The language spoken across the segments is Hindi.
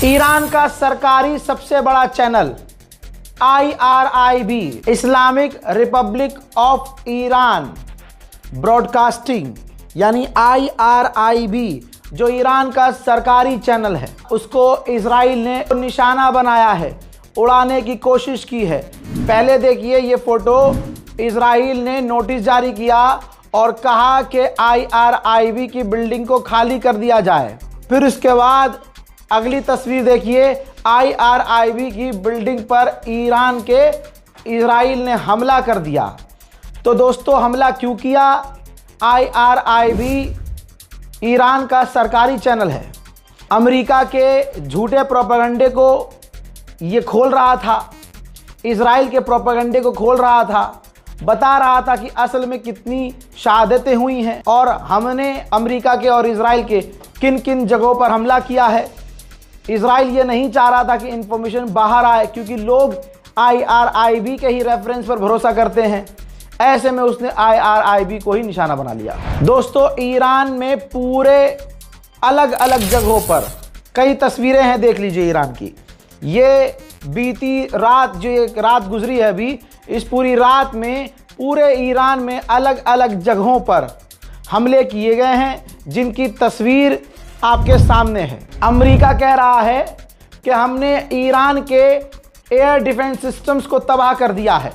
ईरान का सरकारी सबसे बड़ा channel IRIB, Islamic Republic of Iran broadcasting यानी IRIB, जो ईरान का सरकारी चैनल है, उसको इजराइल ने निशाना बनाया है, उड़ाने की कोशिश की है। पहले देखिए ये फोटो, इजराइल ने नोटिस जारी किया और कहा कि IRIB की बिल्डिंग को खाली कर दिया जाए। फिर उसके बाद अगली तस्वीर देखिए, IRIB की बिल्डिंग पर ईरान के इजराइल ने हमला कर दिया। तो दोस्तों हमला क्यों किया? IRIB ईरान का सरकारी चैनल है, अमेरिका के झूठे प्रोपेगेंडे को ये खोल रहा था, इजराइल के प्रोपेगेंडे को खोल रहा था, बता रहा था कि असल में कितनी शहादतें हुई हैं और हमने अमेरिका के और इजराइल के किन किन जगहों पर हमला किया है। इजराइल ये नहीं चाह रहा था कि इंफॉर्मेशन बाहर आए, क्योंकि लोग IRIB के ही रेफरेंस पर भरोसा करते हैं। ऐसे में उसने IRIB को ही निशाना बना लिया। दोस्तों ईरान में पूरे अलग अलग जगहों पर कई तस्वीरें हैं, देख लीजिए ईरान की। ये बीती रात, जो एक रात गुजरी है अभी, इस पूरी रात में पूरे ईरान में अलग अलग जगहों पर हमले किए गए हैं, जिनकी तस्वीर आपके सामने है। अमेरिका कह रहा है कि हमने ईरान के एयर डिफेंस सिस्टम्स को तबाह कर दिया है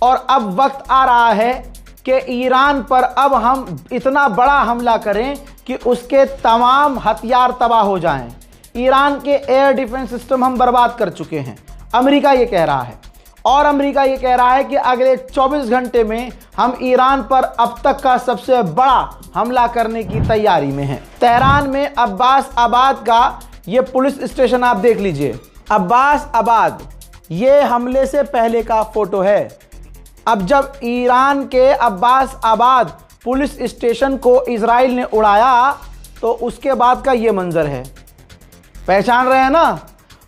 और अब वक्त आ रहा है कि ईरान पर अब हम इतना बड़ा हमला करें कि उसके तमाम हथियार तबाह हो जाएं। ईरान के एयर डिफेंस सिस्टम हम बर्बाद कर चुके हैं, अमेरिका ये कह रहा है। और अमेरिका ये कह रहा है कि अगले 24 घंटे में हम ईरान पर अब तक का सबसे बड़ा हमला करने की तैयारी में हैं। तेहरान में अब्बास आबाद का ये पुलिस स्टेशन आप देख लीजिए। अब्बास आबाद ये हमले से पहले का फोटो है। अब जब ईरान के अब्बास आबाद पुलिस स्टेशन को इजराइल ने उड़ाया तो उसके बाद का ये मंजर है। पहचान रहे हैं ना?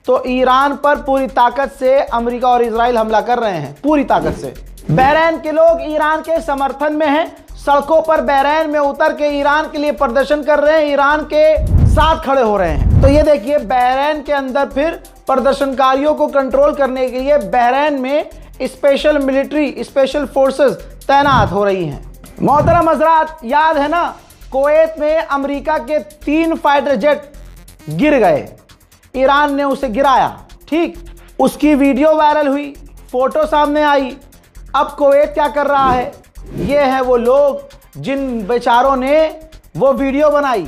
तो ईरान पर पूरी ताकत से अमेरिका और इजराइल हमला कर रहे हैं, पूरी ताकत से। बहरीन के लोग ईरान के समर्थन में हैं, सड़कों पर बहरीन में उतर के ईरान के लिए प्रदर्शन कर रहे हैं, ईरान के साथ खड़े हो रहे हैं। तो ये देखिए बहरीन के अंदर फिर प्रदर्शनकारियों को कंट्रोल करने के लिए बहरीन में स्पेशल मिलिट्री, स्पेशल फोर्सेस तैनात हो रही हैं। मोहतरम हज़रात, याद है ना कुवैत में अमेरिका के 3 फाइटर जेट गिर गए, ईरान ने उसे गिराया, ठीक, उसकी वीडियो वायरल हुई, फोटो सामने आई। अब कुवैत क्या कर रहा है? ये है वो लोग जिन बेचारों ने वो वीडियो बनाई।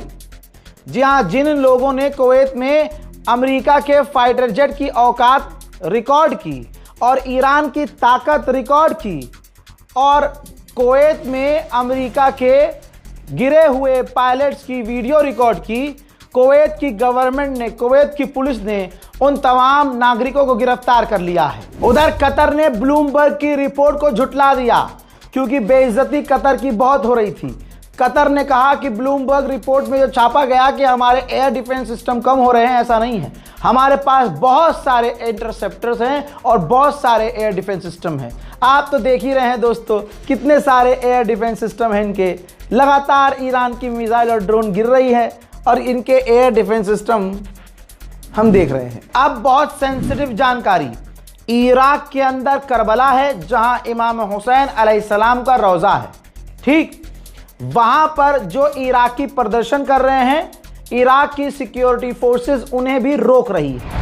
जी हाँ, जिन लोगों ने कुवैत में अमेरिका के फाइटर जेट की औकात रिकॉर्ड की और ईरान की ताकत रिकॉर्ड की और कुवैत में अमेरिका के गिरे हुए पायलट्स की वीडियो रिकॉर्ड की। कुवैत की गवर्नमेंट ने, कुवैत की पुलिस ने उन तमाम नागरिकों को गिरफ्तार कर लिया है। उधर कतर ने ब्लूमबर्ग की रिपोर्ट को झुटला दिया, क्योंकि बेइज्जती कतर की बहुत हो रही थी। कतर ने कहा कि ब्लूमबर्ग रिपोर्ट में जो छापा गया कि हमारे एयर डिफेंस सिस्टम कम हो रहे हैं, ऐसा नहीं है। हमारे पास बहुत सारे इंटरसेप्टर्स हैं और बहुत सारे एयर डिफेंस सिस्टम हैं। आप तो देख ही रहे हैं दोस्तों कितने सारे एयर डिफेंस सिस्टम हैं इनके। लगातार ईरान की मिसाइल और ड्रोन गिर रही है और इनके एयर डिफेंस सिस्टम हम देख रहे हैं। अब बहुत सेंसिटिव जानकारी, इराक के अंदर करबला है जहां इमाम हुसैन अलैहिस्सलाम का रोज़ा है, ठीक, वहां पर जो इराकी प्रदर्शन कर रहे हैं, इराक की सिक्योरिटी फोर्सेस उन्हें भी रोक रही है।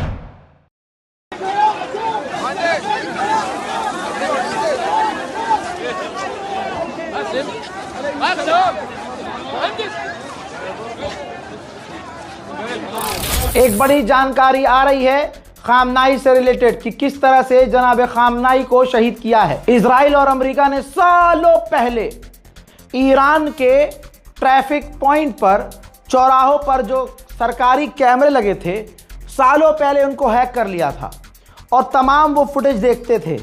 एक बड़ी जानकारी आ रही है खामनाई से रिलेटेड कि किस तरह से जनाब खामनाई को शहीद किया है। इजराइल और अमेरिका ने सालों पहले ईरान के ट्रैफिक पॉइंट पर, चौराहों पर जो सरकारी कैमरे लगे थे, सालों पहले उनको हैक कर लिया था और तमाम वो फुटेज देखते थे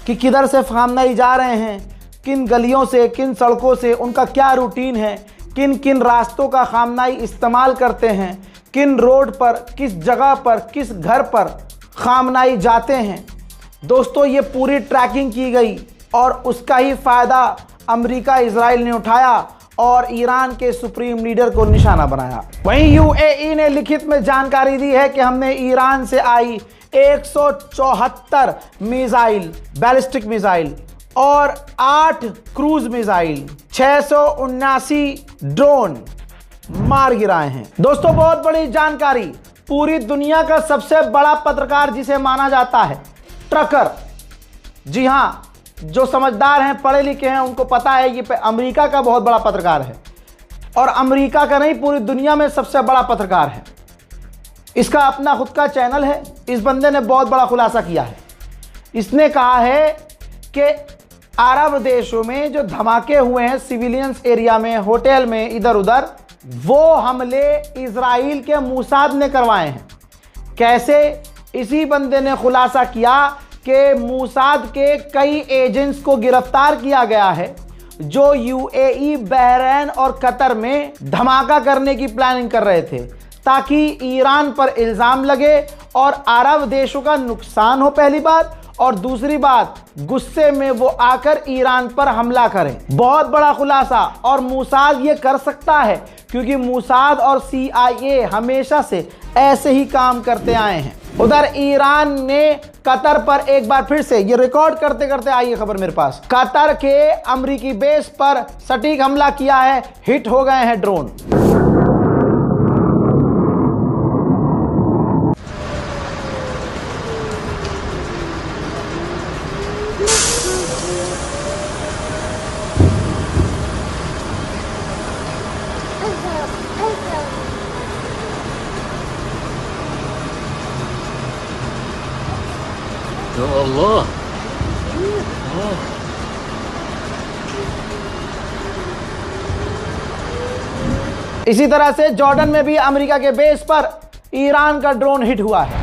कि किधर से खामनाई जा रहे हैं, किन गलियों से, किन सड़कों से, उनका क्या रूटीन है, किन किन रास्तों का खामनाई इस्तेमाल करते हैं, किन रोड पर, किस जगह पर, किस घर पर खामनाई जाते हैं। दोस्तों ये पूरी ट्रैकिंग की गई और उसका ही फ़ायदा अमेरिका, इजराइल ने उठाया और ईरान के सुप्रीम लीडर को निशाना बनाया। वहीं यूएई ने लिखित में जानकारी दी है कि हमने ईरान से आई 174 मिसाइल, बैलिस्टिक मिसाइल और 8 क्रूज मिसाइल, 679 ड्रोन मार गिराए हैं। दोस्तों, बहुत बड़ी जानकारी। पूरी दुनिया का सबसे बड़ा पत्रकार जिसे माना जाता है, ट्रकर, जी हां, जो समझदार हैं, पढ़े लिखे हैं, उनको पता है ये अमेरिका का बहुत बड़ा पत्रकार है और अमेरिका का नहीं, पूरी दुनिया में सबसे बड़ा पत्रकार है। इसका अपना खुद का चैनल है। इस बंदे ने बहुत बड़ा खुलासा किया है। इसने कहा है कि अरब देशों में जो धमाके हुए हैं सिविलियंस एरिया में, होटल में, इधर उधर, वो हमले इजराइल के मूसाद ने करवाए हैं। कैसे? इसी बंदे ने खुलासा किया कि मूसाद के कई एजेंट्स को गिरफ्तार किया गया है जो यूएई, बहरैन और कतर में धमाका करने की प्लानिंग कर रहे थे ताकि ईरान पर इल्जाम लगे और अरब देशों का नुकसान हो, पहली बात, और दूसरी बात, गुस्से में वो आकर ईरान पर हमला करें। बहुत बड़ा खुलासा। और मूसाद ये कर सकता है क्योंकि मूसाद और सीआईए हमेशा से ऐसे ही काम करते आए हैं। उधर ईरान ने कतर पर एक बार फिर से, ये रिकॉर्ड करते करते आई है खबर मेरे पास, कतर के अमेरिकी बेस पर सटीक हमला किया है। हिट हो गए हैं ड्रोन। Ya Allah. इसी तरह से जॉर्डन में भी अमेरिका के बेस पर ईरान का ड्रोन हिट हुआ है।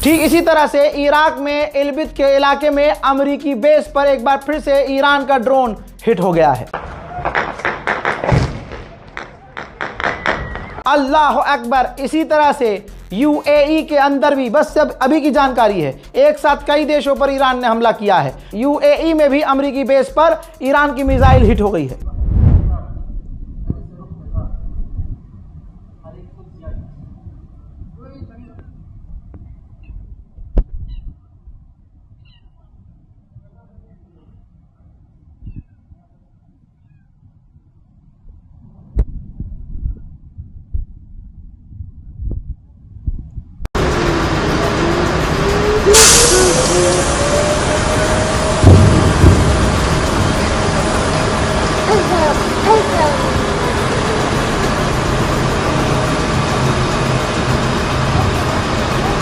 ठीक इसी तरह से इराक में इलबिद के इलाके में अमेरिकी बेस पर एक बार फिर से ईरान का ड्रोन हिट हो गया है। अल्लाह अकबर। इसी तरह से यूएई के अंदर भी, बस सब अभी की जानकारी है, एक साथ कई देशों पर ईरान ने हमला किया है। यूएई में भी अमेरिकी बेस पर ईरान की मिसाइल हिट हो गई है।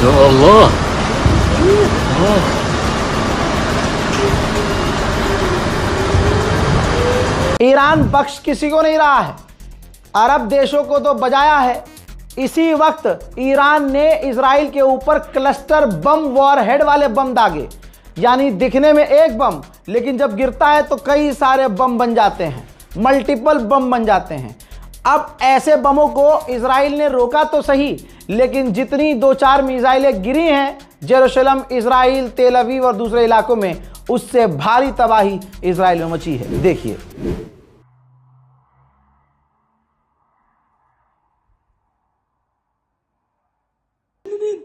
Ya Allah. ईरान बख्श किसी को नहीं रहा है। अरब देशों को तो बजाया है। इसी वक्त ईरान ने इजराइल के ऊपर क्लस्टर बम, वॉरहेड वाले बम दागे, यानी दिखने में एक बम, लेकिन जब गिरता है तो कई सारे बम बन जाते हैं, मल्टीपल बम बन जाते हैं। अब ऐसे बमों को इजराइल ने रोका तो सही, लेकिन जितनी 2-4 मिसाइलें गिरी हैं जेरूशलम, इजराइल, तेल अवीव और दूसरे इलाकों में, उससे भारी तबाही इजराइल में मची है। देखिए,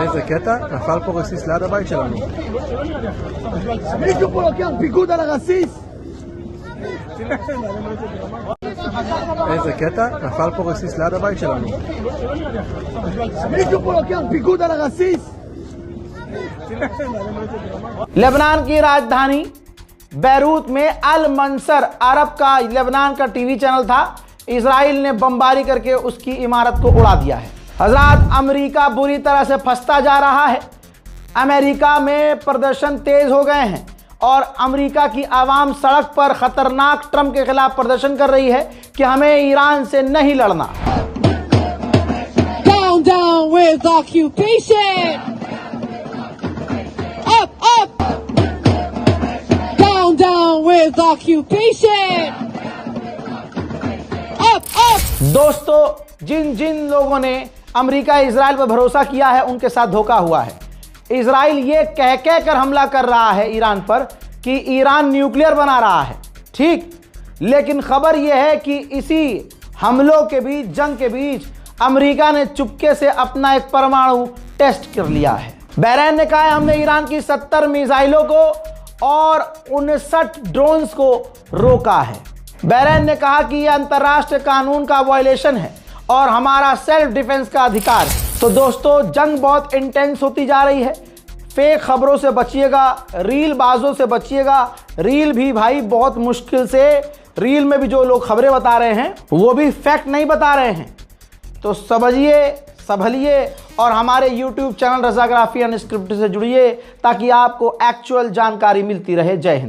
איזה קטע? נפל פה רסיס ליד הבית שלנו. מישהו פה לוקח פיקוד על הרסיס? איזה קטע? נפל פה רסיס ליד הבית שלנו. מישהו פה לוקח פיקוד על הרסיס? लेबनान की राजधानी बैरूत में अल मंसर अरब का लेबनान का टीवी चैनल था। इजराइल ने बमबारी करके उसकी इमारत को उड़ा दिया है। हजरात, अमेरिका बुरी तरह से फंसता जा रहा है। अमेरिका में प्रदर्शन तेज हो गए हैं और अमेरिका की आवाम सड़क पर खतरनाक ट्रंप के खिलाफ प्रदर्शन कर रही है कि हमें ईरान से नहीं लड़ना। Down, down with occupation. Up, up. Down, down with occupation. Up, up. दोस्तों, जिन जिन लोगों ने अमेरिका इजराइल पर भरोसा किया है उनके साथ धोखा हुआ है। इजराइल ये कह कर हमला कर रहा है ईरान पर कि ईरान न्यूक्लियर बना रहा है, ठीक, लेकिन खबर यह है कि इसी हमलों के बीच, जंग के बीच, अमेरिका ने चुपके से अपना एक परमाणु टेस्ट कर लिया है। बहरीन ने कहा है हमने ईरान की 70 मिसाइलों को और 59 ड्रोन्स को रोका है। बहरीन ने कहा कि यह अंतर्राष्ट्रीय कानून का वायलेशन है और हमारा सेल्फ डिफेंस का अधिकार है। तो दोस्तों, जंग बहुत इंटेंस होती जा रही है। फेक खबरों से बचिएगा, रील बाजों से बचिएगा। रील भी भाई बहुत मुश्किल से, रील में भी जो लोग खबरें बता रहे हैं वो भी फैक्ट नहीं बता रहे हैं। तो समझिए, संभलिए और हमारे YouTube चैनल रज़ाग्राफी अनस्क्रिप्टेड से जुड़िए ताकि आपको एक्चुअल जानकारी मिलती रहे। जय हिंद।